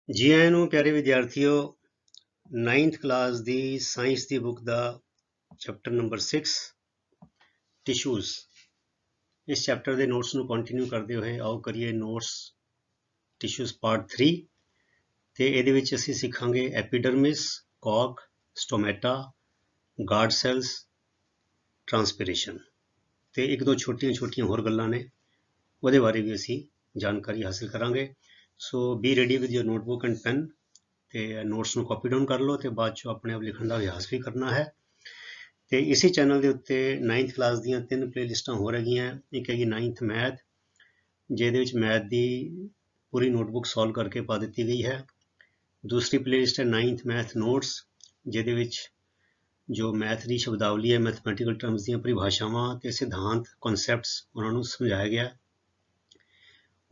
जी आए नूं प्यारे विद्यार्थियों, 9th क्लास दी साइंस दी बुक दा चैप्टर नंबर 6 टिश्यूज़। इस चैप्टर दे नोट्स नूं कंटिन्यू करदे होए आओ करिए नोट्स टिश्यूज़ पार्ट 3 ते इहदे विच असीं सिखांगे epidermis, cork, stomata, guard cells, transpiration ते एक दो छोटियां होर गल्लां ने ਉਹਦੇ बारे भी असीं जानकारी हासिल करांगे। So be ready with your notebook and pen ਤੇ ਨੋਟਸ ਨੂੰ ਕਾਪੀ ਡਾਊਨ ਕਰ ਲਓ ਤੇ ਬਾਅਦ ਚੋਂ ਆਪਣੇ ਆਪ ਲਿਖਣ ਦਾ ਅਭਿਆਸ ਵੀ ਕਰਨਾ ਹੈ। ਤੇ ਇਸੇ ਚੈਨਲ ਦੇ ਉੱਤੇ 9th ਕਲਾਸ ਦੀਆਂ 3 ਪਲੇਲਿਸਟਾਂ ਹੋ ਰਹੀਆਂ। ਇੱਕ ਹੈਗੀ 9th ਮੈਥ, ਜਿਹਦੇ ਵਿੱਚ ਮੈਥ ਦੀ ਪੂਰੀ ਨੋਟਬੁੱਕ ਸੋਲਵ ਕਰਕੇ ਪਾ ਦਿੱਤੀ ਗਈ ਹੈ। ਦੂਸਰੀ ਪਲੇਲਿਸਟ ਹੈ 9th ਮੈਥ ਨੋਟਸ, ਜਿਹਦੇ ਵਿੱਚ ਜੋ ਮੈਥ ਦੀ ਸ਼ਬਦਾਵਲੀ ਹੈ, ਮੈਥਮੈਟੀਕਲ ਟਰਮਸ ਦੀਆਂ ਪਰਿਭਾਸ਼ਾਵਾਂ ਤੇ ਸਿਧਾਂਤ ਕਨਸੈਪਟਸ ਉਹਨਾਂ ਨੂੰ ਸਮਝਾਇਆ ਗਿਆ।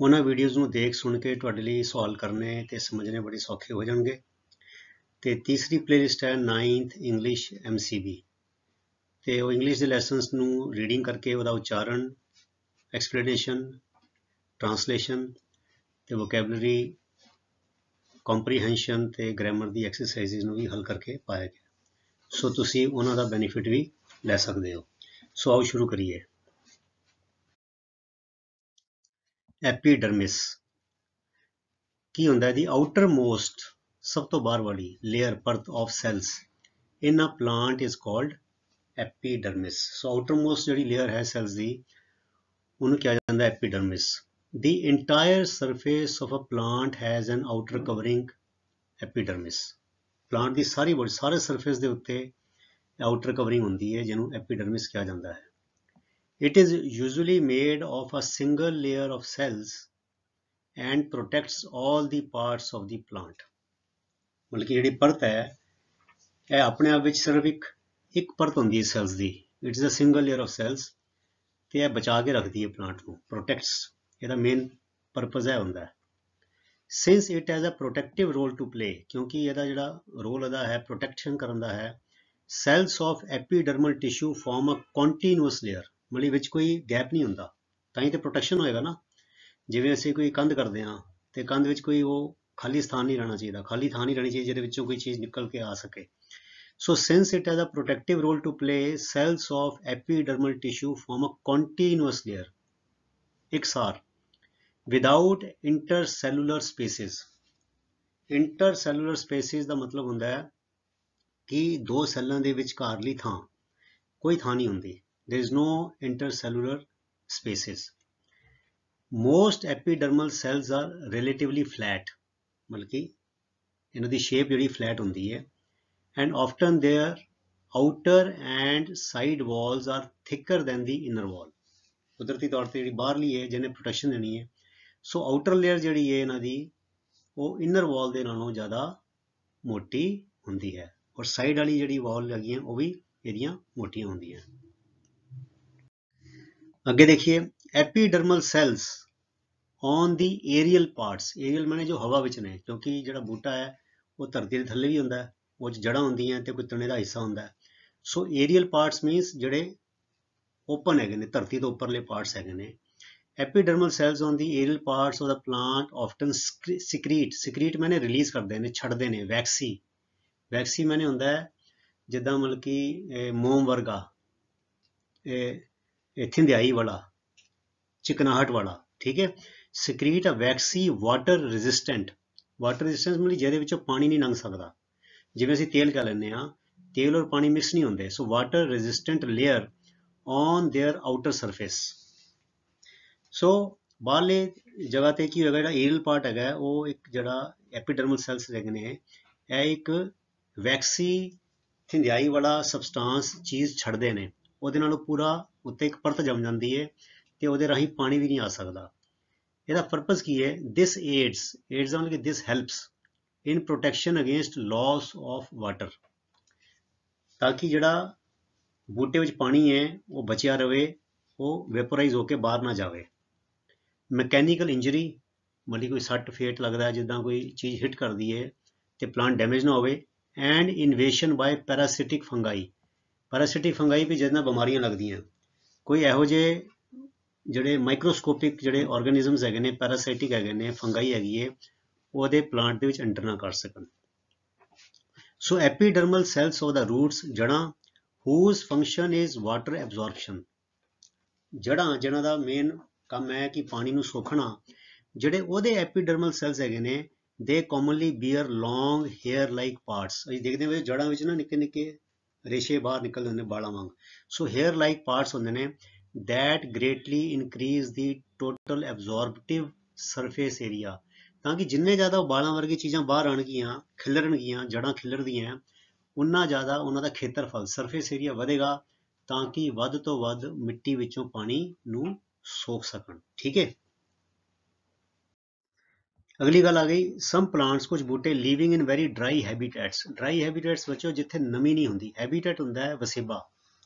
ਉਹਨਾਂ ਵੀਡੀਓਜ਼ ਨੂੰ ਦੇਖ ਸੁਣ ਕੇ ਤੁਹਾਡੇ ਲਈ ਸਵਾਲ ਕਰਨੇ ਤੇ ਸਮਝਣੇ ਬੜੇ ਸੌਖੇ ਹੋ ਜਾਣਗੇ। ਤੇ ਤੀਸਰੀ ਪਲੇਲਿਸਟ ਹੈ 9th ਇੰਗਲਿਸ਼ MCB, ਤੇ ਉਹ ਇੰਗਲਿਸ਼ ਦੇ ਲੈਸਨਸ ਨੂੰ ਰੀਡਿੰਗ ਕਰਕੇ ਉਹਦਾ ਉਚਾਰਨ, ਐਕਸਪਲੇਨੇਸ਼ਨ, ਟ੍ਰਾਂਸਲੇਸ਼ਨ ਤੇ ਵੋਕੈਬਲਰੀ, ਕੰਪਰੀਹੈਂਸ਼ਨ ਤੇ ਗ੍ਰਾਮਰ ਦੀ ਐਕਸਰਸਾਈਜ਼ਸ ਨੂੰ ਵੀ ਹੱਲ ਕਰਕੇ ਪਾਇਆ ਗਿਆ। ਸੋ ਤੁਸੀਂ ਉਹਨਾਂ ਦਾ ਬੈਨੀਫਿਟ ਵੀ ਲੈ ਸਕਦੇ ਹੋ। ਸੋ ਆਓ ਸ਼ੁਰੂ ਕਰੀਏ। ਐਪੀਡਰਮਿਸ ਕੀ ਹੁੰਦਾ ਹੈ? ਦੀ ਆਊਟਰ ਮੋਸਟ, ਸਭ ਤੋਂ ਬਾਹਰ ਵਾਲੀ ਲੇਅਰ, ਪਰਤ of cells in a plant is called epidermis. So outermost ਜਿਹੜੀ ਲੇਅਰ ਹੈ ਸੈਲਸ ਦੀ, ਉਹਨੂੰ ਕਿਹਾ ਜਾਂਦਾ ਐਪੀਡਰਮਿਸ। The entire surface of a plant has an outer covering epidermis. Plant ਦੀ ਸਾਰੇ ਸਰਫੇਸ ਦੇ ਉੱਤੇ ਆਊਟਰ ਕਵਰਿੰਗ ਹੁੰਦੀ ਹੈ, ਜਿਹਨੂੰ ਐਪੀਡਰਮਿਸ ਕਿਹਾ ਜਾਂਦਾ ਹੈ। It is usually made of a single layer of cells and protects all the parts of the plant। ਮਤਲਬ ਕਿ ਜਿਹੜੀ ਪਰਤ ਹੈ ਇਹ ਆਪਣੇ ਆਪ ਵਿੱਚ ਸਿਰਫ ਇੱਕ ਪਰਤ ਹੁੰਦੀ ਹੈ ਸੈਲਸ ਦੀ। It is a single layer of cells ਤੇ ਇਹ ਬਚਾ ਕੇ ਰੱਖਦੀ ਹੈ ਪਲਾਂਟ ਨੂੰ, ਪ੍ਰੋਟੈਕਟਸ। ਇਹਦਾ ਮੇਨ ਪਰਪਸ ਇਹ ਹੁੰਦਾ ਹੈ। Since it has a protective role to play, ਕਿਉਂਕਿ ਇਹਦਾ ਜਿਹੜਾ ਰੋਲ ਇਹਦਾ ਹੈ ਪ੍ਰੋਟੈਕਸ਼ਨ ਕਰਨ ਦਾ ਹੈ। Cells of epidermal tissue form a continuous layer, ਮਤਲਬ ਵਿੱਚ ਕੋਈ ਗੈਪ ਨਹੀਂ ਹੁੰਦਾ, ਤਾਂ ਹੀ ਤੇ ਪ੍ਰੋਟੈਕਸ਼ਨ ਹੋਏਗਾ ਨਾ। ਜਿਵੇਂ ਅਸੀਂ ਕੋਈ ਕੰਧ ਕਰਦੇ ਹਾਂ ਤੇ ਕੰਧ ਵਿੱਚ ਕੋਈ ਉਹ ਖਾਲੀ ਸਥਾਨ ਨਹੀਂ ਰਹਿਣਾ ਚਾਹੀਦਾ, ਖਾਲੀ ਥਾਂ ਨਹੀਂ ਰਹਿਣੀ ਚਾਹੀਦੀ ਜਿਹਦੇ ਵਿੱਚੋਂ ਕੋਈ ਚੀਜ਼ ਨਿਕਲ ਕੇ ਆ ਸਕੇ। So since it has a protective role to play, cells of epidermal tissue form a continuous layer, ਇਕਸਾਰ, without intercellular spaces. Intercellular spaces ਦਾ ਮਤਲਬ ਹੁੰਦਾ ਹੈ ਕਿ ਦੋ ਸੈੱਲਾਂ ਦੇ ਵਿਚਕਾਰਲੀ ਥਾਂ, ਕੋਈ ਥਾਂ ਨਹੀਂ ਹੁੰਦੀ। There is no intercellular spaces. Most epidermal cells are relatively flat, ਮਤਲਬ ਕਿ ਇਹਨਾਂ ਦੀ ਸ਼ੇਪ ਜਿਹੜੀ ਫਲੈਟ ਹੁੰਦੀ ਹੈ। And often their outer and side walls are thicker than the inner wall. ਕੁਦਰਤੀ ਤੌਰ ਤੇ ਜਿਹੜੀ ਬਾਹਰਲੀ ਹੈ ਜਿਹਨੇ ਪ੍ਰੋਟੈਕਸ਼ਨ ਦੇਣੀ ਹੈ, ਸੋ ਆਊਟਰ ਲੇਅਰ ਜਿਹੜੀ ਹੈ ਇਹਨਾਂ ਦੀ ਉਹ ਇਨਰ ਵਾਲ ਦੇ ਨਾਲੋਂ ਜ਼ਿਆਦਾ ਮੋਟੀ ਹੁੰਦੀ ਹੈ, ਔਰ ਸਾਈਡ ਵਾਲੀ ਜਿਹੜੀ ਵਾਲ ਹੈਗੀਆਂ ਉਹ ਵੀ ਇਹਦੀਆਂ ਮੋਟੀਆਂ ਹੁੰਦੀਆਂ। ਅੱਗੇ ਦੇਖੀਏ, epidermal cells on the aerial parts. Aerial ਮਾਨੇ ਜੋ ਹਵਾ ਵਿੱਚ ਨੇ, ਕਿਉਂਕਿ ਜਿਹੜਾ ਬੂਟਾ ਹੈ ਉਹ ਧਰਤੀ ਦੇ ਥੱਲੇ ਵੀ ਹੁੰਦਾ ਹੈ, ਉਹ 'ਚ ਜੜ੍ਹਾਂ ਹੁੰਦੀਆਂ ਤੇ ਕੋਈ ਤਣੇ ਦਾ ਹਿੱਸਾ ਹੁੰਦਾ ਹੈ। ਸੋ ਏਰੀਅਲ ਪਾਰਟਸ ਮੀਨਸ ਜਿਹੜੇ ਓਪਨ ਹੈਗੇ ਨੇ, ਧਰਤੀ ਤੋਂ ਉੱਪਰਲੇ ਪਾਰਟਸ ਹੈਗੇ ਨੇ। Epidermal cells on the aerial parts of the plant often secrete ਮਾਨੇ ਰਿਲੀਜ਼ ਕਰਦੇ ਨੇ, ਛੱਡਦੇ ਨੇ। ਵੈਕਸੀ ਮਾਨੇ ਹੁੰਦਾ ਹੈ ਜਿੱਦਾਂ ਮਤਲਬ ਕਿ ਮੋਮ ਵਰਗਾ, ਥਿੰਦਿਆਈ ਵਾਲਾ, ਚਿਕਨਾਹਟ ਵਾਲਾ, ਠੀਕ ਹੈ। ਸਿਕਰੀਟ ਅ ਵੈਕਸੀ ਵਾਟਰ ਰੈਜ਼ਿਸਟੈਂਟ ਮਤਲਬ ਜਿਹਦੇ ਵਿੱਚੋਂ ਪਾਣੀ ਨਹੀਂ ਲੰਘ ਸਕਦਾ। ਜਿਵੇਂ ਅਸੀਂ ਤੇਲ ਕਹਿ ਲੈਂਦੇ ਹਾਂ, ਤੇਲ ਔਰ ਪਾਣੀ ਮਿਕਸ ਨਹੀਂ ਹੁੰਦੇ। So water resistant layer on their outer surface. So ਬਾਹਰਲੇ ਜਗ੍ਹਾ ਤੇ ਕੀ ਹੋਏਗਾ, ਜਿਹੜਾ ਏਰੀਅਲ ਪਾਰਟ ਹੈਗਾ ਉਹ ਇੱਕ ਜਿਹੜਾ ਐਪੀਡਰਮਲ ਸੈਲਸ ਹੈਗੇ ਨੇ, ਇਹ ਇੱਕ ਵੈਕਸੀ ਥਿੰਦਿਆਈ ਵਾਲਾ ਸਬਸਟਾਂਸ ਚੀਜ਼ ਛੱਡਦੇ ਨੇ। ਉਹਦੇ ਨਾਲ ਪੂਰਾ ਉੱਤੇ ਇੱਕ ਪਰਤ ਜੰਮ ਜਾਂਦੀ ਹੈ ਤੇ ਉਹਦੇ ਰਾਹੀਂ ਪਾਣੀ ਵੀ ਨਹੀਂ ਆ ਸਕਦਾ। ਇਹਦਾ ਪਰਪਸ ਕੀ ਹੈ? ਦਿਸ ਏਡਸ ਦਾ ਮਤਲਬ ਕਿ this helps in protection against loss of water, ਤਾਂ ਕਿ ਜਿਹੜਾ ਬੂਟੇ ਵਿੱਚ ਪਾਣੀ ਹੈ ਉਹ ਬਚਿਆ ਰਵੇ, ਉਹ ਵੈਪੋਰਾਈਜ਼ ਹੋ ਕੇ ਬਾਹਰ ਨਾ ਜਾਵੇ। ਮਕੈਨੀਕਲ ਇੰਜਰੀ, ਮਤਲਬ ਕੋਈ ਸੱਟ ਫੇਟ ਲੱਗਦਾ, ਜਿੱਦਾਂ ਕੋਈ ਚੀਜ਼ ਹਿੱਟ ਕਰਦੀ ਹੈ ਤੇ ਪਲਾਂਟ ਡੈਮੇਜ ਨਾ ਹੋਵੇ। ਐਂਡ ਇਨਵੇਸ਼ਨ ਬਾਏ ਪੈਰਾਸਿਟਿਕ ਫੰਗਾਈ ਵੀ ਜਿਹਦੇ ਨਾਲ ਬਿਮਾਰੀਆਂ ਲੱਗਦੀਆਂ। ਕੋਈ ਇਹੋ ਜਿਹੇ ਜਿਹੜੇ ਮਾਈਕਰੋਸਕੋਪਿਕ ਜਿਹੜੇ ਆਰਗੇਨਿਜ਼ਮਸ ਹੈਗੇ ਨੇ, ਪੈਰਾਸਾਈਟਿਕ ਹੈਗੇ ਨੇ, ਫੰਗਾਈ ਹੈਗੀ ਹੈ, ਉਹਦੇ ਪਲਾਂਟ ਦੇ ਵਿੱਚ ਐਂਟਰ ਨਾ ਕਰ ਸਕਣ। ਸੋ ਐਪੀਡਰਮਲ ਸੈਲਸ ਆਫ ਦਾ ਰੂਟਸ, ਜੜ੍ਹਾਂ, whose function is water absorption, ਜੜ੍ਹਾਂ ਜਿਨ੍ਹਾਂ ਦਾ ਮੇਨ ਕੰਮ ਹੈ ਕਿ ਪਾਣੀ ਨੂੰ ਸੋਖਣਾ, ਜਿਹੜੇ ਉਹਦੇ ਐਪੀਡਰਮਲ ਸੈਲਸ ਹੈਗੇ ਨੇ, ਦੇ ਕਾਮਨਲੀ ਬੀਅਰ ਲੌਂਗ ਹੇਅਰ ਲਾਈਕ ਪਾਰਟਸ। ਅਸੀਂ ਦੇਖਦੇ ਹਾਂ ਜੜ੍ਹਾਂ ਵਿੱਚ ਨਾ ਨਿੱਕੇ ਨਿੱਕੇ ਰੇਸ਼ੇ ਬਾਹਰ ਨਿਕਲਦੇ ਹੁੰਦੇ ਬਾਲਾਂ ਵਾਂਗ। ਸੋ ਹੇਅਰ ਲਾਈਕ ਪਾਰਟਸ ਹੁੰਦੇ ਨੇ that greatly increase the total absorptive surface area, ਤਾਂ ਕਿ ਜਿੰਨੇ ਜ਼ਿਆਦਾ ਉਹ ਬਾਲਾਂ ਵਰਗੀ ਚੀਜ਼ਾਂ ਬਾਹਰ ਆਉਣਗੀਆਂ, ਖਿਲਰਨਗੀਆਂ, ਜੜ੍ਹਾਂ ਖਿਲਰਦੀਆਂ, ਉਨਾ ਜ਼ਿਆਦਾ ਉਹਨਾਂ ਦਾ ਖੇਤਰਫਲ ਸਰਫੇਸ ਏਰੀਆ ਵਧੇਗਾ, ਤਾਂ ਕਿ ਵੱਧ ਤੋਂ ਵੱਧ ਮਿੱਟੀ ਵਿੱਚੋਂ ਪਾਣੀ ਨੂੰ ਸੋਖ ਸਕਣ। ਠੀਕ ਹੈ। ਅਗਲੀ ਗੱਲ ਆ ਗਈ, ਸਮ ਪਲਾਂਟਸ, ਕੁਝ ਬੂਟੇ living in very dry habitats. Dry habitats ਬੱਚੋ ਜਿੱਥੇ ਨਮੀ ਨਹੀਂ ਹੁੰਦੀ। ਹੈਬੀਟੈਟ ਹੁੰਦਾ ਹੈ ਵਸੇਬਾ।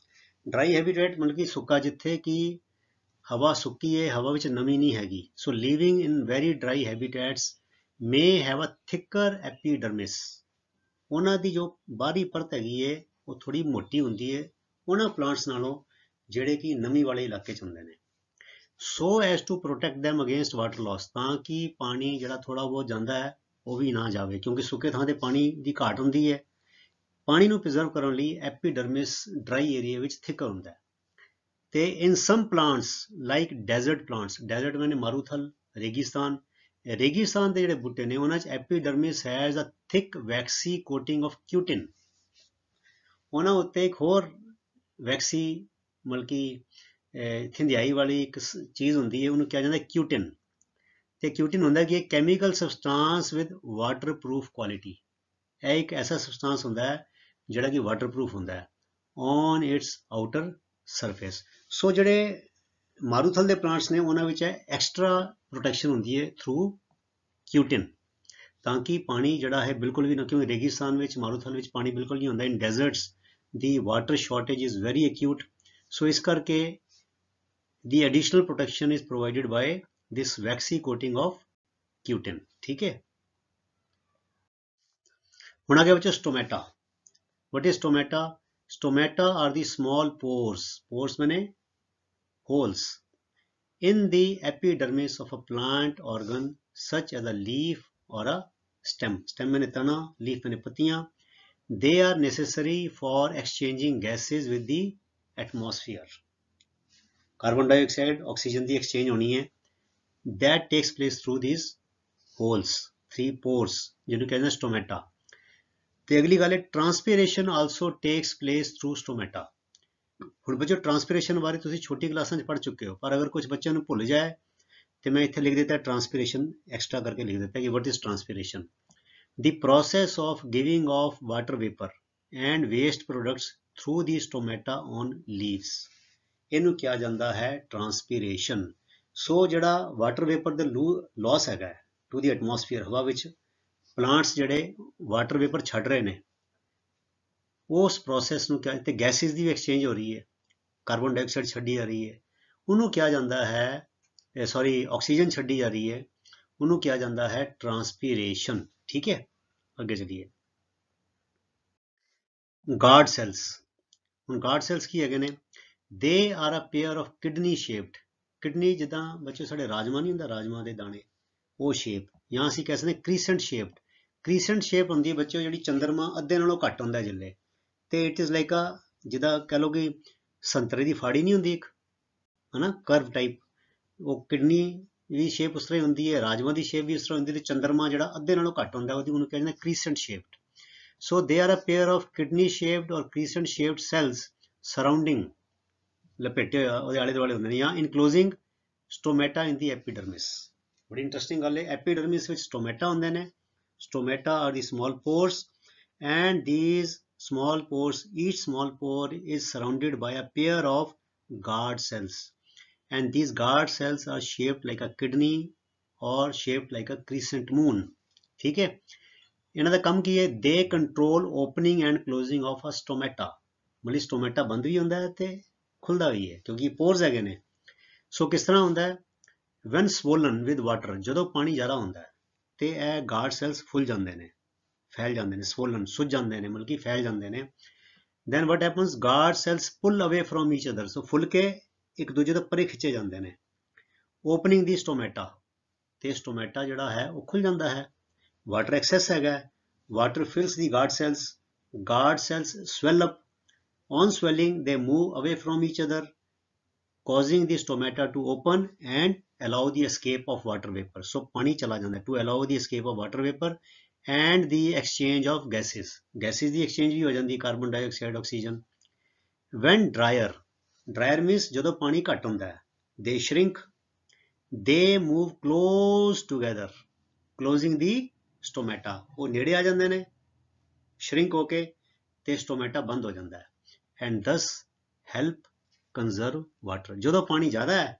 ਡਰਾਈ ਹੈਬੀਟੈਟ ਮਤਲਬ ਕਿ ਸੁੱਕਾ, ਜਿੱਥੇ ਕਿ ਹਵਾ ਸੁੱਕੀ ਹੈ, ਹਵਾ ਵਿੱਚ ਨਮੀ ਨਹੀਂ ਹੈਗੀ। So living in very dry habitats may have a thicker epidermis, ਉਹਨਾਂ ਦੀ ਜੋ ਬਾਹਰੀ ਪਰਤ ਹੈਗੀ ਹੈ ਉਹ ਥੋੜੀ ਮੋਟੀ ਹੁੰਦੀ ਹੈ ਉਹਨਾਂ ਪਲਾਂਟਸ ਨਾਲੋਂ ਜਿਹੜੇ ਕਿ ਨਮੀ ਵਾਲੇ ਇਲਾਕੇ 'ਚ ਹੁੰਦੇ ਨੇ। So as to protect them against water loss, ਤਾਂ ਕਿ ਪਾਣੀ ਜਿਹੜਾ ਥੋੜਾ ਬਹੁਤ ਜਾਂਦਾ ਹੈ ਉਹ ਵੀ ਨਾ ਜਾਵੇ, ਕਿਉਂਕਿ ਸੁੱਕੇ ਥਾਂ ਤੇ ਪਾਣੀ ਦੀ ਘਾਟ ਹੁੰਦੀ ਹੈ। ਪਾਣੀ ਨੂੰ ਪ੍ਰੀਜ਼ਰਵ ਕਰਨ ਲਈ ਐਪੀਡਰਮਿਸ ਡਰਾਈ ਏਰੀਆ ਵਿੱਚ ਥਿਕਰ ਹੁੰਦਾ ਹੈ। ਤੇ in some plants like desert plants, desert ਮੈਨੇ ਮਾਰੂਥਲ, ਰੇਗਿਸਤਾਨ, ਰੇਗਿਸਤਾਨ ਦੇ ਜਿਹੜੇ ਬੂਟੇ ਨੇ ਉਹਨਾਂ 'ਚ epidermis has a thick waxy coating of cutin, ਉਹਨਾਂ ਉੱਤੇ ਇੱਕ ਹੋਰ ਵੈਕਸੀ ਮਤਲਬ ਕਿ ਥਿੰਦਿਆਈ ਵਾਲੀ ਇੱਕ ਚੀਜ਼ ਹੁੰਦੀ ਹੈ, ਉਹਨੂੰ ਕਿਹਾ ਜਾਂਦਾ ਕਿਊਟਿਨ। ਤੇ ਕਿਊਟਿਨ ਹੁੰਦਾ ਕਿ ਇਹ chemical substance with waterproof quality, ਇਹ ਇੱਕ ਐਸਾ ਸਬਸਟਾਂਸ ਹੁੰਦਾ ਹੈ ਜਿਹੜਾ ਕਿ ਵਾਟਰਪ੍ਰੂਫ ਹੁੰਦਾ ਹੈ ਔਨ ਇਟਸ ਆਊਟਰ ਸਰਫੇਸ। ਸੋ ਜਿਹੜੇ ਮਾਰੂਥਲ ਦੇ ਪਲਾਂਟਸ ਨੇ ਉਹਨਾਂ ਵਿੱਚ ਐਕਸਟਰਾ ਪ੍ਰੋਟੈਕਸ਼ਨ ਹੁੰਦੀ ਹੈ ਥਰੂ ਕਿਊਟਿਨ, ਤਾਂ ਕਿ ਪਾਣੀ ਜਿਹੜਾ ਹੈ ਬਿਲਕੁਲ ਵੀ ਨਾ, ਕਿਉਂਕਿ ਰੇਗਿਸਤਾਨ ਵਿੱਚ ਮਾਰੂਥਲ ਵਿੱਚ ਪਾਣੀ ਬਿਲਕੁਲ ਨਹੀਂ ਹੁੰਦਾ। In deserts the water shortage is very acute, so ਇਸ ਕਰਕੇ the additional protection is provided by this waxy coating of cutin। ठीक है। ਹੁਣ ਆ ਗਿਆ ਬੱਚੋ stomata। what is stomata? Stomata are the small pores, pores माने holes, in the epidermis of a plant organ such as a leaf or a stem। stem माने तना, leaf माने पत्तियां। they are necessary for exchanging gases with the atmosphere, carbon dioxide oxygen की exchange होनी है, that takes place through this holes, three pores, जिन्हें कहते हैं स्टोमेटा। तो अगली गल है transpiration also takes place through stomata. हुण बच्चों ट्रांसपीरेशन बारे तुसीं छोटी क्लासां 'च पढ़ चुके हो, पर अगर कुछ बच्चों नूं भुल जाए तो मैं इत्थे लिख देता है ट्रांसपीरेशन, एक्स्ट्रा करके लिख देता है कि what is transpiration, the process of giving off water vapour and waste products through the stomata on leaves, ਇਹਨੂੰ ਕਿਹਾ ਜਾਂਦਾ ਹੈ ਟਰਾਂਸਪੀਰੇਸ਼ਨ। ਸੋ ਜਿਹੜਾ ਵਾਟਰ ਵੇਪਰ ਦਾ ਲਾਸ ਹੈਗਾ ਟੂ ਦੀ ਐਟਮੋਸਫੀਅਰ, ਹਵਾ ਵਿੱਚ ਪਲਾਂਟਸ ਜਿਹੜੇ ਵਾਟਰ ਵੇਪਰ ਛੱਡ ਰਹੇ ਨੇ, ਉਸ ਪ੍ਰੋਸੈਸ ਨੂੰ ਕਿਹਾ, ਤੇ ਗੈਸਿਸ ਦੀ ਵੀ ਐਕਸਚੇਂਜ ਹੋ ਰਹੀ ਹੈ, ਕਾਰਬਨ ਡਾਈਆਕਸਾਈਡ ਛੱਡੀ ਜਾ ਰਹੀ ਹੈ, ਉਹਨੂੰ ਕਿਹਾ ਜਾਂਦਾ ਹੈ, ਸੌਰੀ ਆਕਸੀਜਨ ਛੱਡੀ ਜਾ ਰਹੀ ਹੈ, ਉਹਨੂੰ ਕਿਹਾ ਜਾਂਦਾ ਹੈ ਟਰਾਂਸਪੀਰੇਸ਼ਨ। ਠੀਕ ਹੈ, ਅੱਗੇ ਚਲੀਏ। Guard cells. ਹੁਣ ਗਾਰਡ ਸੈਲਸ ਕੀ ਹੈਗੇ ਨੇ? they are a pair of kidney shaped, kidney ਜਿੱਦਾਂ ਬੱਚੇ ਸਾਡੇ ਰਾਜਮਾ ਨਹੀਂ ਹੁੰਦਾ, ਰਾਜਮਾ ਦੇ ਦਾਣੇ, ਉਹ ਸ਼ੇਪ, ਜਾਂ ਅਸੀਂ ਕਹਿ ਸਕਦੇ ਕ੍ਰੀਸੈਂਟ ਸ਼ੇਪਡ। ਕ੍ਰੀਸੈਂਟ ਸ਼ੇਪ ਹੁੰਦੀ ਹੈ ਬੱਚੇ ਜਿਹੜੀ ਚੰਦਰਮਾ ਅੱਧੇ ਨਾਲੋਂ ਘੱਟ ਹੁੰਦਾ ਜਿੱਲੇ, ਤੇ ਇਟ ਇਜ਼ ਲਾਈਕ ਆ, ਜਿੱਦਾਂ ਕਹਿ ਲਓ ਕਿ ਸੰਤਰੇ ਦੀ ਫਾੜੀ ਨਹੀਂ ਹੁੰਦੀ ਇੱਕ, ਹਨਾ, ਕਰਵ ਟਾਈਪ, ਉਹ ਕਿਡਨੀ ਦੀ ਸ਼ੇਪ ਉਸ ਤਰ੍ਹਾਂ ਹੀ ਹੁੰਦੀ ਹੈ, ਰਾਜਮਾ ਦੀ ਸ਼ੇਪ ਵੀ ਉਸ ਤਰ੍ਹਾਂ ਹੁੰਦੀ ਹੈ, ਤੇ ਚੰਦਰਮਾ ਜਿਹੜਾ ਅੱਧੇ ਨਾਲੋਂ ਘੱਟ ਹੁੰਦਾ ਉਹਨੂੰ ਕਹਿੰਦੇ ਕ੍ਰੀਸੈਂਟ shaped. So they are a pair of kidney shaped or crescent shaped cells surrounding, ਲਪੇਟੇ ਹੋਇਆ ਉਹਦੇ ਆਲੇ ਦੁਆਲੇ ਹੁੰਦੇ ਨੇ, ਜਾਂ enclosing stomata in the epidermis. ਬੜੀ ਇੰਟਰਸਟਿੰਗ ਗੱਲ ਹੈ, ਐਪੀਡਰਮਿਸ ਵਿੱਚ ਸਟੋਮੇਟਾ ਹੁੰਦੇ ਨੇ। Stomata are the small pores and these small pores, each small pore is surrounded by a pair of guard cells and these guard cells are shaped like a kidney or shaped like a crescent moon। ठीक है, ਇਹਨਾਂ ਦਾ ਕੰਮ ਕੀ ਹੈ? they control opening and closing of a stomata, ਮਤਲਬ stomata ਬੰਦ ਵੀ ਹੁੰਦਾ ਹੈ ਤੇ ਖੁੱਲਦਾ ਵੀ ਹੈ ਕਿਉਂਕਿ ਪੋਰਸ ਹੈਗੇ ਨੇ। ਸੋ ਕਿਸ ਤਰ੍ਹਾਂ ਹੁੰਦਾ ਹੈ? ਵੈਨ ਸਵੋਲਨ ਵਿਦ ਵਾਟਰ, ਜਦੋਂ ਪਾਣੀ ਜ਼ਿਆਦਾ ਹੁੰਦਾ ਹੈ ਤੇ ਇਹ ਗਾਰਡ ਸੈਲਸ ਫੁੱਲ ਜਾਂਦੇ ਨੇ, ਫੈਲ ਜਾਂਦੇ ਨੇ, ਸਵੋਲਨ ਸੁੱਜ ਜਾਂਦੇ ਨੇ, ਮਤਲਬ ਕਿ ਫੈਲ ਜਾਂਦੇ ਨੇ। Then what happens? Guard cells pull away from each other, ਸੋ ਫੁੱਲ ਕੇ ਇੱਕ ਦੂਜੇ ਤੋਂ ਪਰੇ ਖਿੱਚੇ ਜਾਂਦੇ ਨੇ। ਓਪਨਿੰਗ ਦੀ ਸਟੋਮੇਟਾ, ਤੇ ਸਟੋਮੇਟਾ ਜਿਹੜਾ ਹੈ ਉਹ ਖੁੱਲ ਜਾਂਦਾ ਹੈ। वाटर एक्सेस हैगा, water fills the guard cells swell up, on swelling they move away from each other, causing the stomata to open and allow the escape of water vapor. So पानी चला जाता है to allow the escape of water vapor and the exchange of gases. Gases the exchange भी हो ਜਾਂਦੀ, carbon dioxide oxygen. When drier means ਜਦੋਂ ਪਾਣੀ ਘੱਟ ਹੁੰਦਾ ਹੈ, they shrink, they move close together, closing the stomata. ਉਹ ਨੇੜੇ ਆ ਜਾਂਦੇ ਨੇ shrink ਹੋ ਕੇ ਤੇ stomata ਬੰਦ ਹੋ ਜਾਂਦਾ ਹੈ and thus help conserve water. ਜਦੋਂ ਪਾਣੀ ਜ਼ਿਆਦਾ ਹੈ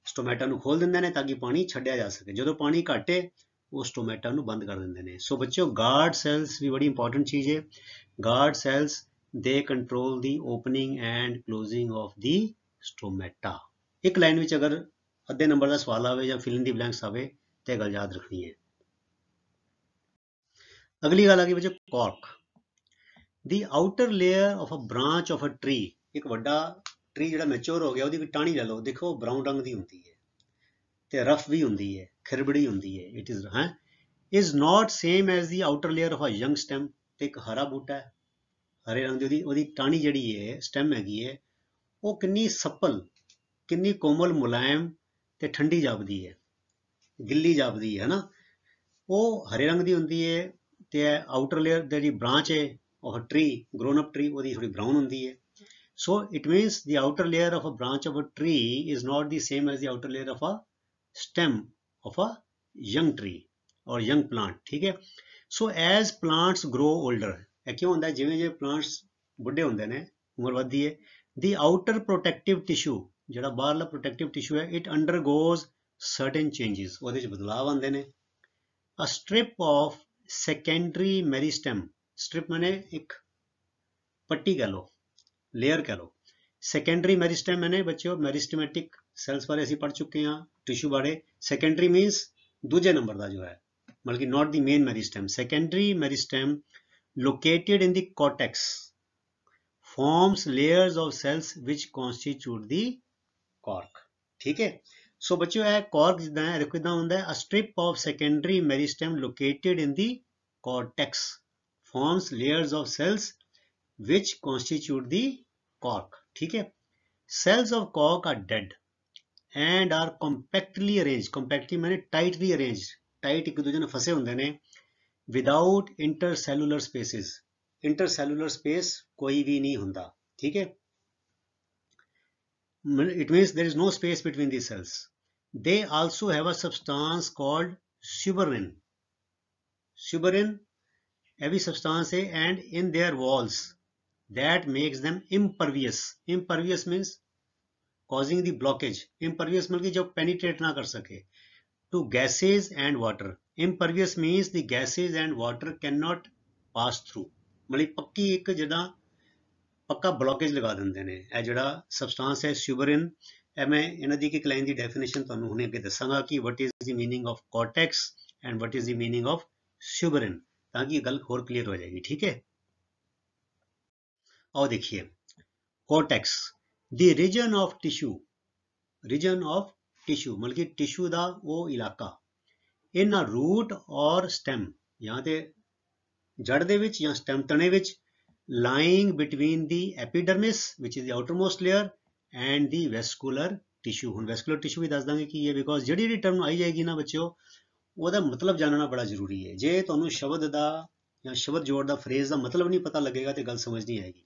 ਸਟੋਮੈਟਾ ਨੂੰ ਖੋਲ ਦਿੰਦੇ ਨੇ ਤਾਂ ਕਿ ਪਾਣੀ ਛੱਡਿਆ ਜਾ ਸਕੇ, ਜਦੋਂ ਪਾਣੀ ਘੱਟ ਹੈ ਉਹ ਸਟੋਮੈਟਾ ਨੂੰ ਬੰਦ ਕਰ ਦਿੰਦੇ ਨੇ. ਸੋ ਬੱਚਿਓ ਗਾਰਡ ਸੈਲਸ ਵੀ ਬੜੀ ਇੰਪੋਰਟੈਂਟ ਚੀਜ਼ ਹੈ. ਗਾਰਡ ਸੈਲਸ ਦੇ control the opening and closing of the stomata. ਇੱਕ ਲਾਈਨ ਵਿੱਚ ਅਗਰ ਅੱਧੇ ਨੰਬਰ ਦਾ ਸਵਾਲ ਆਵੇ ਜਾਂ ਫਿਲ ਇਨ ਦੀ ਬਲੈਂਕਸ ਆਵੇ ਤੇ ਗੱਲ ਯਾਦ ਰੱਖਣੀ ਹੈ. ਅਗਲੀ ਗੱਲ ਆ ਗਈ ਬੱਚਿਓ cork. The outer layer of a branch of a tree. ਇੱਕ ਵੱਡਾ ਟਰੀ ਜਿਹੜਾ ਮੈਚੋਰ ਹੋ ਗਿਆ ਉਹਦੀ ਟਾਹਣੀ ਲੈ ਲਓ, ਦੇਖੋ ਬਰਾਊਨ ਰੰਗ ਦੀ ਹੁੰਦੀ ਹੈ ਤੇ ਰਫ ਵੀ ਹੁੰਦੀ ਹੈ, ਖਿਰਬੜੀ ਹੁੰਦੀ ਹੈ. It is is not same as the outer layer of a young stem. ਤੇ ਇੱਕ ਹਰਾ ਬੂਟਾ ਹੈ, ਹਰੇ ਰੰਗ ਦੀ ਉਹਦੀ ਟਾਹਣੀ ਜਿਹੜੀ ਹੈ ਸਟੈਮ ਹੈਗੀ ਹੈ ਉਹ ਕਿੰਨੀ ਸੱਪਲ, ਕਿੰਨੀ ਕੋਮਲ, ਮੁਲਾਇਮ ਤੇ ਠੰਡੀ ਜਾਪਦੀ ਹੈ, ਗਿੱਲੀ ਜਾਪਦੀ ਹੈ ਨਾ. ਉਹ ਹਰੇ ਰੰਗ ਦੀ ਹੁੰਦੀ ਹੈ ਤੇ ਆਊਟਰ ਲੇਅਰ ਜਿਹੜੀ ਬ੍ਰਾਂਚ ਹੈ of a tree, grown up tree, ਉਹਦੀ ਥੋੜੀ ਬਰਾਊਨ ਹੁੰਦੀ ਹੈ. So it means the outer layer of a branch of a tree is not the same as the outer layer of a stem of a young tree or young plant. ठीक है. So as plants grow older, ਇਹ ਕਿਉਂ ਹੁੰਦਾ, ਜਿਵੇਂ ਜਿਵੇਂ plants ਬੁੱਢੇ ਹੁੰਦੇ ਨੇ, ਉਮਰ ਵੱਧਦੀ ਹੈ, the outer protective tissue, ਜਿਹੜਾ ਬਾਹਰਲਾ protective tissue ਹੈ, it undergoes certain changes. ਉਹਦੇ ਚ ਬਦਲਾਵ ਆਉਂਦੇ ਨੇ. A strip of secondary meristem, strip माने एक पट्टी कह लो, लेयर कह लो. सेकेंडरी मेरिस्टेम मैंने बच्चों मेरिस्टेमेटिक सेल्स बारे ਅਸੀਂ पढ़ चुके हैं, टिश्यू बारे. सेकेंडरी मीन्स दूजे नंबर का जो है, बल्कि not the main meristem. Secondary meristem located in the cortex forms layers of cells which constitute the cork. ठीक है. सो बच्चों ਇਹ cork ਜਿੱਦਾਂ ਹੈ, ਦੇਖੋ ਇਦਾਂ ਹੁੰਦਾ ਹੈ, a strip of secondary meristem located in the cortex forms layers of cells which constitute the cork. ठीक है. Cells of cork are dead and are compactly arranged. Compactly माने tightly arranged. Tight एक दूसरे में फंसे होंगे ने. Without intercellular spaces. Intercellular space कोई भी नहीं होता. ठीक है. It means there is no space between these cells. They also have a substance called suberin. Suberin heavy substance है and in their walls that makes them impervious. Impervious means causing the blockage. Impervious मतलब कि जो penetrate ना कर सके to gases and water. Impervious means the gases and water cannot pass through. मतलब पक्की एक जिदा पक्का blockage लगा देंगे ने. ये जिदा substance है suberin. मैं इन्हां दी एक लाइन दी definition तुहानू हुणे अगे दसांगा कि what is the meaning of cortex and what is the meaning of suberin, ताकि गल और क्लियर हो जाएगी. ठीक है. और देखिए cortex, the region of tissue मतलब कि टिश्यू का वो इलाका in a root or stem, यहाँ ते जड़ दे विच या stem तने विच, lying between the epidermis which is the outermost layer and the vascular tissue. ਹੁਣ vascular tissue भी दस दांगे कि ये because ਜਿਹੜੀ ਜਿਹੜੀ term आई जाएगी ना बच्चों ਉਹਦਾ ਮਤਲਬ ਜਾਣਨਾ ਬੜਾ ਜ਼ਰੂਰੀ ਹੈ. ਜੇ ਤੁਹਾਨੂੰ ਸ਼ਬਦ ਦਾ ਜਾਂ ਸ਼ਬਦ ਜੋੜ ਦਾ ਫਰੇਜ਼ ਦਾ ਮਤਲਬ ਨਹੀਂ ਪਤਾ ਲੱਗੇਗਾ ਤੇ ਗੱਲ ਸਮਝ ਨਹੀਂ ਆਏਗੀ.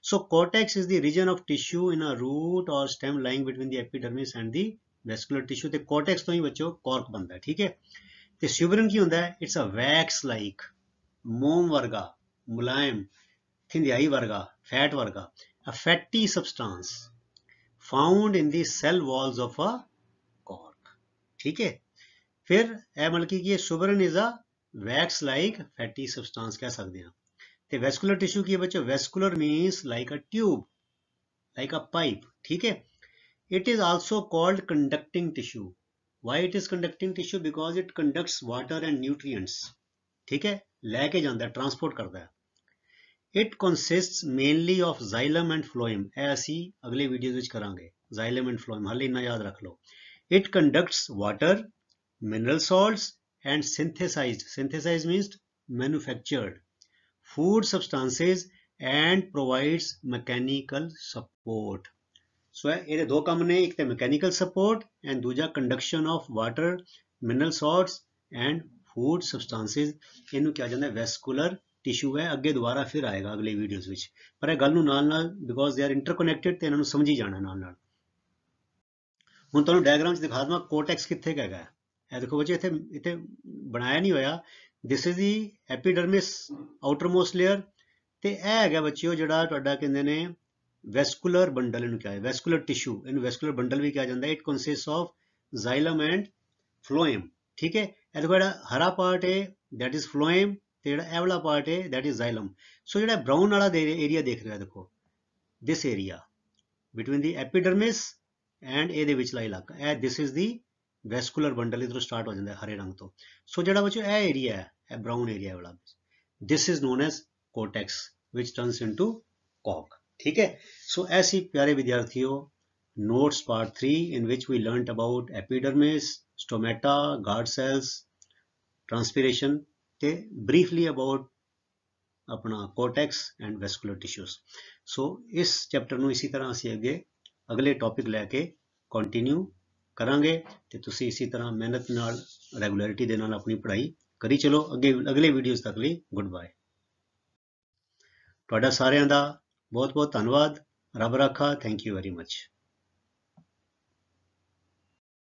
So cortex is the region of tissue in a root or stem lying between the epidermis and the vascular tissue. ਤੇ cortex ਤੋਂ ਹੀ ਬੱਚੋ cork ਬਣਦਾ ਹੈ. ਠੀਕ ਹੈ. ਤੇ suberin ਕੀ ਹੁੰਦਾ ਹੈ? It's a wax like, ਮੋਮ ਵਰਗਾ, ਮੁਲਾਇਮ, ਥਿੰਦਿਆਈ ਵਰਗਾ, ਫੈਟ ਵਰਗਾ, a fatty substance found in the cell walls of a cork. ठीक है. फिर ਇਹ ਮਤਲਬ ਕਿ ਇਹ suberin is a wax like fatty substance ਕਹਿ ਸਕਦੇ ਹਾਂ. ਤੇ vascular tissue ਕੀ ਹੈ ਬੱਚੋ? vascular means like a tube, like a pipe. ठीक है. It is also called conducting tissue. Why it is conducting tissue? Because it conducts water and nutrients. ठीक है. ਲੈ ਕੇ ਜਾਂਦਾ, transport ਕਰਦਾ ਹੈ. It consists mainly of xylem and phloem. ਇਹ ਅਸੀਂ ਅਗਲੇ ਵੀਡੀਓ ਵਿੱਚ ਕਰਾਂਗੇ. xylem and phloem ਹਾਲੇ ਇੰਨਾ ਯਾਦ ਰੱਖ ਲਓ. It conducts water, mineral salts and synthesized means manufactured food substances and provides mechanical support. So ਇਹਦੇ ਦੋ ਕੰਮ ਨੇ, ਇੱਕ ਤੇ mechanical support and ਦੂਜਾ conduction of water, mineral salts and food substances। ਇਹਨੂੰ ਕਿਹਾ ਜਾਂਦਾ vascular tissue ਹੈ। ਅੱਗੇ ਦੁਬਾਰਾ ਫਿਰ ਆਏਗਾ ਅਗਲੇ ਵੀਡੀਓਜ਼ ਵਿੱਚ, ਪਰ ਇਹ ਗੱਲ ਨੂੰ ਨਾਲ ਨਾਲ ਬਿਕੋਜ਼ ਦੇ ਆਰ ਇੰਟਰਕਨੈਕਟਡ ਤੇ ਇਹਨਾਂ ਨੂੰ ਸਮਝੀ ਜਾਣਾ ਨਾਲ ਨਾਲ। ਹੁਣ ਤੁਹਾਨੂੰ ਡਾਇਗਰਾਮ 'ਚ ਦਿਖਾ ਦਵਾਂ ਕੋਰਟੈਕਸ ਕਿੱਥੇ ਹੈਗਾ। ਇਹ ਦੇਖੋ ਬੱਚੇ, ਇੱਥੇ ਬਣਾਇਆ ਨਹੀਂ ਹੋਇਆ। This is the epidermis ਆਊਟਰਮੋਸਟ layer, ਤੇ ਇਹ ਹੈਗਾ ਬੱਚਿਓ ਜਿਹੜਾ ਤੁਹਾਡਾ ਕਹਿੰਦੇ ਨੇ ਵੈਸਕੂਲਰ ਬੰਡਲ। ਇਹਨੂੰ ਕਿਹਾ ਹੈ ਵੈਸਕੂਲਰ ਟਿਸ਼ੂ, ਇਹਨੂੰ ਵੈਸਕੂਲਰ ਬੰਡਲ ਵੀ ਕਿਹਾ ਜਾਂਦਾ। It consist of xylem and phloem. ਠੀਕ ਹੈ, ਇਹ ਦੇਖੋ ਜਿਹੜਾ ਹਰਾ ਪਾਰਟ ਹੈ ਦੈਟ ਇਜ਼ ਫਲੋਏਮ, ਤੇ ਜਿਹੜਾ ਇਹ ਵਾਲਾ ਪਾਰਟ ਹੈ ਦੈਟ ਇਜ਼ ਜ਼ਾਈਲਮ। ਸੋ ਜਿਹੜਾ ਬਰਾਊਨ ਵਾਲਾ ਏਰੀਆ ਦੇਖ ਰਿਹਾ ਦੇਖੋ, ਦਿਸ area between the epidermis and ਇਹਦੇ ਵਿਚਲਾ ਇਲਾਕਾ, ਇਹ this is the vascular bundle. ਇਧਰੋਂ ਸਟਾਰਟ ਹੋ ਜਾਂਦਾ ਹਰੇ ਰੰਗ ਤੋਂ। ਸੋ ਜਿਹੜਾ ਬੱਚੋ ਇਹ ਏਰੀਆ ਹੈ, ਇਹ ਬਰਾਊਨ ਏਰੀਆ ਵਾਲਾ, this is non as cortex which turns into cork। ठीक है, so ऐसी प्यारे विद्यार्थियों, notes part 3 in which we learnt about epidermis, stomata, guard cells, transpiration, ਤੇ briefly about अपना cortex and vascular tissues। so इस chapter ਨੂੰ इसी तरह ਅਸੀਂ ਅੱਗੇ ਅਗਲੇ ਟੌਪਿਕ ਲੈ ਕੇ ਕੰਟੀਨਿਊ ਕਰਾਂਗੇ, ਤੇ ਤੁਸੀਂ ਇसी ਤਰ੍ਹਾਂ ਮਿਹਨਤ ਨਾਲ ਰੈਗੂਲਰਿਟੀ ਦੇ ਨਾਲ ਆਪਣੀ ਪੜ੍ਹਾਈ ਕਰੀ ਚਲੋ ਅੱਗੇ। ਅਗਲੇ ਵੀਡੀਓਜ਼ ਤੱਕ ਲਈ ਗੁੱਡ ਬਾਏ। ਤੁਹਾਡਾ ਸਾਰਿਆਂ ਦਾ ਬਹੁਤ ਬਹੁਤ ਧੰਨਵਾਦ। ਰੱਬ ਰਾਖਾ। Thank you very much.